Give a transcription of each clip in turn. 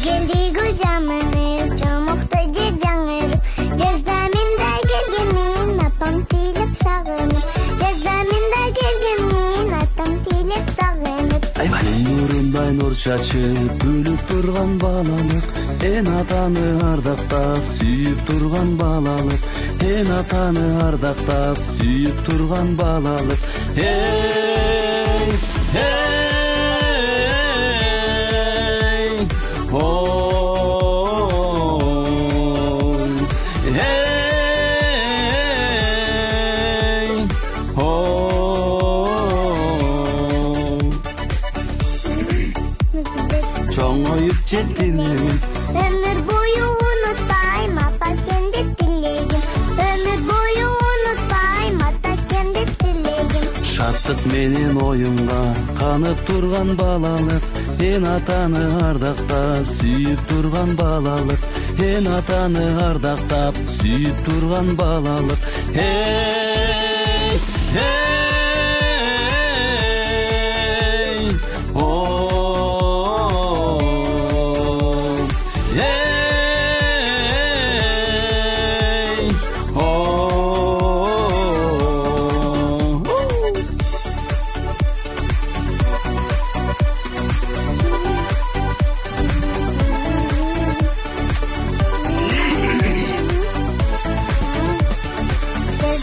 келди гүл жамырып, жомокто жер жаңырып, жазда мен да келгенмин, апам тилеп сагынып, жазда мен да келгенмин, атам тилеп сагынып. Нурундай нур чачып, күлүп турган балалык, эн атаны ардактап, сүйүп турган балалык, эн атаны ардактап, сүйүп турган балалык. Эй, эй, ой, эй, ой. Чоңоюп жетилегим, Ömür boyu unutmayım, ata kendi dileğim. Ömür boyu unutmayım, ata kendi dileğim. шаттык менен оюнга канып турган балалык, эн атаны ардактап, сүйүп турган балалык, эн атаны ардактап, сүйүп турган балалык. Эй, эй, ой, эй, ой.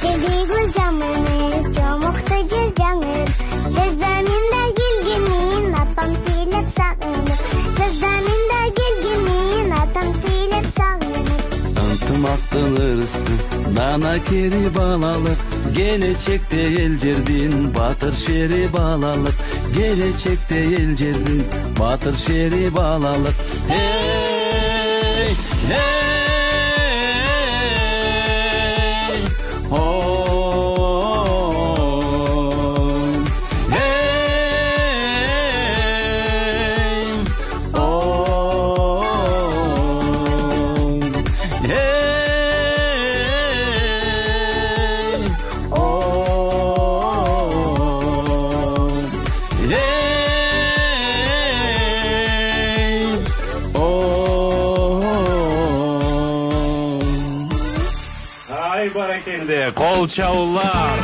Geldi gül jamırıp, jomokto jер жаңырып, жазда мен да келгенмин, апам тилеп сагынып, жазда мен да келгенмин, атам тилеп сагынып. Ынтымактын ырысы, нана кери балалык, келечекте эл жердин батыр шери балалык, келечекте эл жердин батыр шери балалык. Эй, эй, ой, эй, ой, Ай баракенде, кол чабуулар.